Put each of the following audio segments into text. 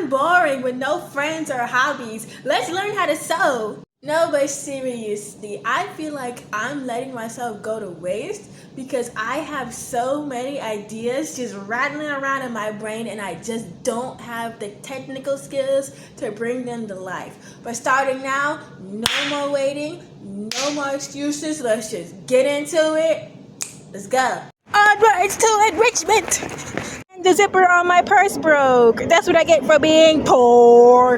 I'm boring with no friends or hobbies. Let's learn how to sew. No, but seriously, I feel like I'm letting myself go to waste because I have so many ideas just rattling around in my brain and I just don't have the technical skills to bring them to life. But starting now, no more waiting, no more excuses. Let's just get into it. Let's go. Onwards to enrichment! And the zipper on my purse broke. That's what I get for being poor.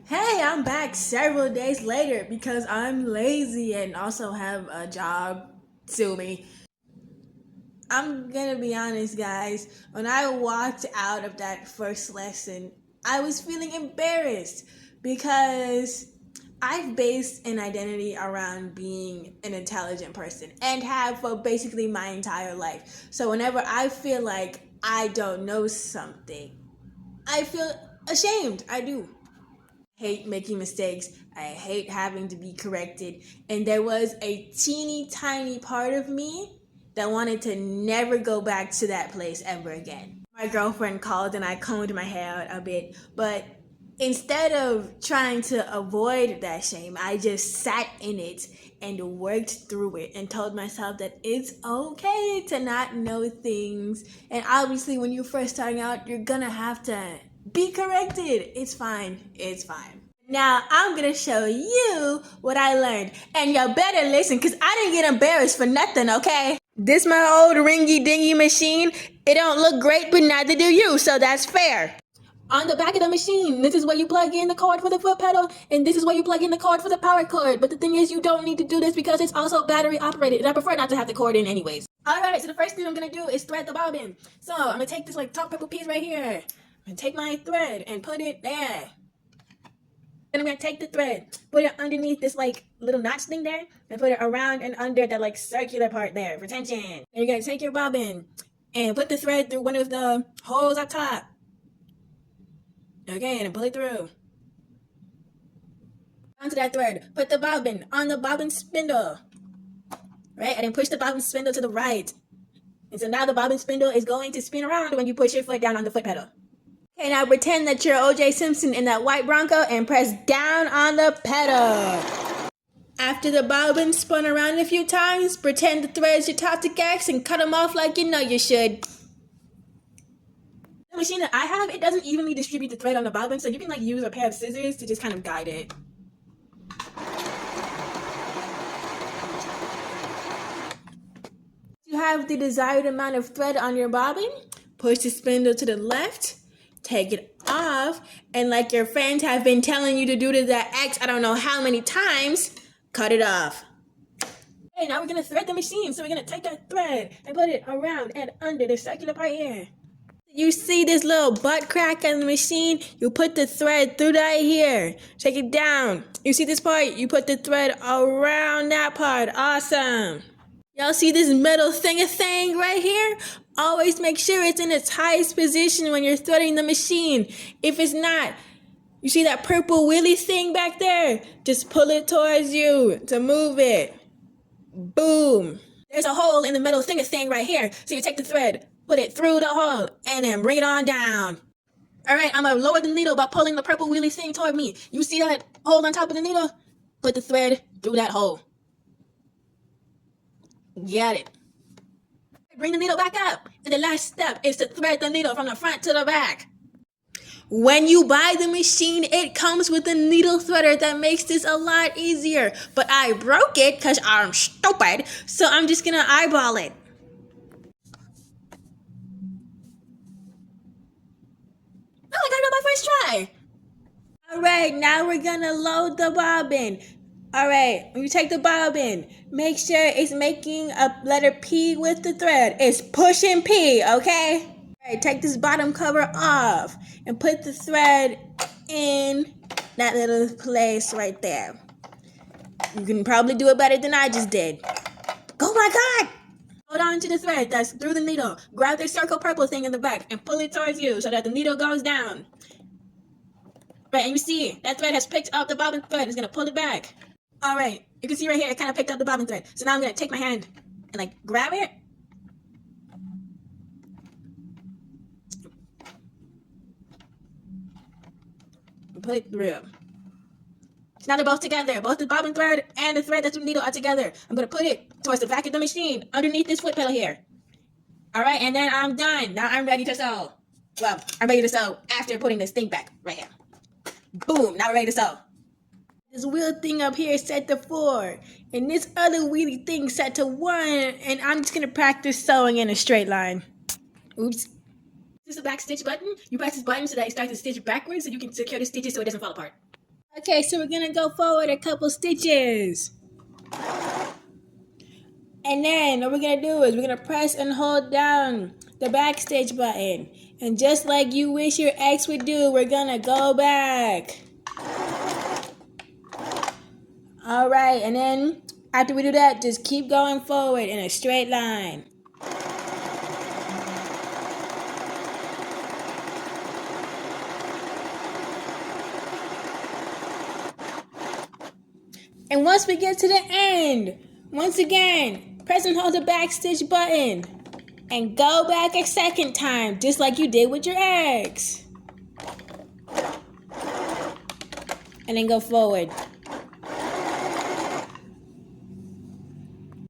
Hey, I'm back several days later because I'm lazy and also have a job. Sue me. I'm gonna be honest, guys. When I walked out of that first lesson, I was feeling embarrassed because I've based an identity around being an intelligent person and have for basically my entire life. So whenever I feel like I don't know something, I feel ashamed. I do. Hate making mistakes. I hate having to be corrected. And there was a teeny tiny part of me that wanted to never go back to that place ever again. My girlfriend called and I combed my hair out a bit, but instead of trying to avoid that shame, I just sat in it and worked through it and told myself that it's okay to not know things. And obviously, when you're first starting out, you're gonna have to be corrected. It's fine. It's fine. Now, I'm gonna show you what I learned. And you better listen, because I didn't get embarrassed for nothing, okay? This my old ringy-dingy machine. It don't look great, but neither do you, so that's fair. On the back of the machine, this is where you plug in the cord for the foot pedal, and this is where you plug in the cord for the power cord. But the thing is, you don't need to do this because it's also battery operated, and I prefer not to have the cord in anyways. Alright, so the first thing I'm gonna do is thread the bobbin. So I'm gonna take this like top purple piece right here, and take my thread and put it there. Then I'm gonna take the thread, put it underneath this like little notch thing there, and put it around and under that like circular part there for tension. And you're gonna take your bobbin and put the thread through one of the holes up top. Okay, and pull it through. Onto that thread, put the bobbin on the bobbin spindle. Right, and then push the bobbin spindle to the right. And so now the bobbin spindle is going to spin around when you push your foot down on the foot pedal. Okay, now pretend that you're O.J. Simpson in that white Bronco and press down on the pedal. After the bobbin spun around a few times, pretend the thread's your toxic axe and cut them off like you know you should. The machine that I have, it doesn't evenly distribute the thread on the bobbin, so you can like use a pair of scissors to just kind of guide it. You have the desired amount of thread on your bobbin, push the spindle to the left, take it off, and like your friends have been telling you to do to that X I don't know how many times, cut it off. Okay, now we're gonna thread the machine, so we're gonna take that thread and put it around and under the circular part here. You see this little butt crack on the machine? You put the thread through that here. Take it down. You see this part? You put the thread around that part. Awesome. Y'all see this metal thing right here? Always make sure it's in its highest position when you're threading the machine. If it's not, you see that purple wheelie thing back there? Just pull it towards you to move it. Boom. There's a hole in the metal thing right here. So you take the thread, put it through the hole, and then bring it on down. Alright, I'm going to lower the needle by pulling the purple wheelie thing toward me. You see that hole on top of the needle? Put the thread through that hole. Got it. Bring the needle back up. And the last step is to thread the needle from the front to the back. When you buy the machine, it comes with a needle threader that makes this a lot easier. But I broke it because I'm stupid, so I'm just going to eyeball it. Oh, I got it on my first try. Alright, now we're going to load the bobbin. Alright, when you take the bobbin, make sure it's making a letter P with the thread. It's pushing P, okay? Alright, take this bottom cover off and put the thread in that little place right there. You can probably do it better than I just did. Oh my God! Hold on to the thread that's through the needle. Grab the circle purple thing in the back and pull it towards you so that the needle goes down. Right, and you see, that thread has picked up the bobbin thread. It's going to pull it back. Alright, you can see right here, it kind of picked up the bobbin thread. So now I'm going to take my hand and like grab it. and put it through. Now they're both together. Both the bobbin thread and the thread that's in the needle are together. I'm going to put it towards the back of the machine underneath this foot pedal here. Alright, and then I'm done. Now I'm ready to sew. Well, I'm ready to sew after putting this thing back right here. Boom, now we're ready to sew. This wheel thing up here is set to 4. And this other wheelie thing set to 1. And I'm just going to practice sewing in a straight line. Oops. This is the back stitch button. You press this button so that it starts to stitch backwards so you can secure the stitches so it doesn't fall apart. Okay, so we're going to go forward a couple stitches. And then what we're going to do is we're going to press and hold down the back stitch button. And just like you wish your ex would do, we're going to go back. Alright, and then after we do that, just keep going forward in a straight line. And once we get to the end, once again, press and hold the back stitch button. And go back a second time, just like you did with your ex. And then go forward.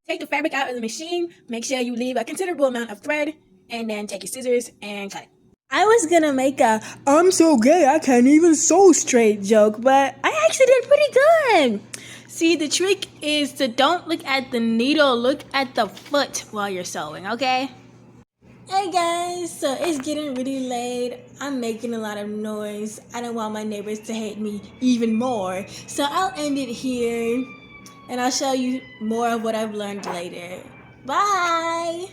Take the fabric out of the machine, make sure you leave a considerable amount of thread, and then take your scissors and cut it. I was gonna make a "I'm so gay I can't even sew straight" joke, but I actually did pretty good. See, the trick is to don't look at the needle, look at the foot while you're sewing, okay? Hey guys, so it's getting really late. I'm making a lot of noise. I don't want my neighbors to hate me even more, so I'll end it here. And I'll show you more of what I've learned later. Bye!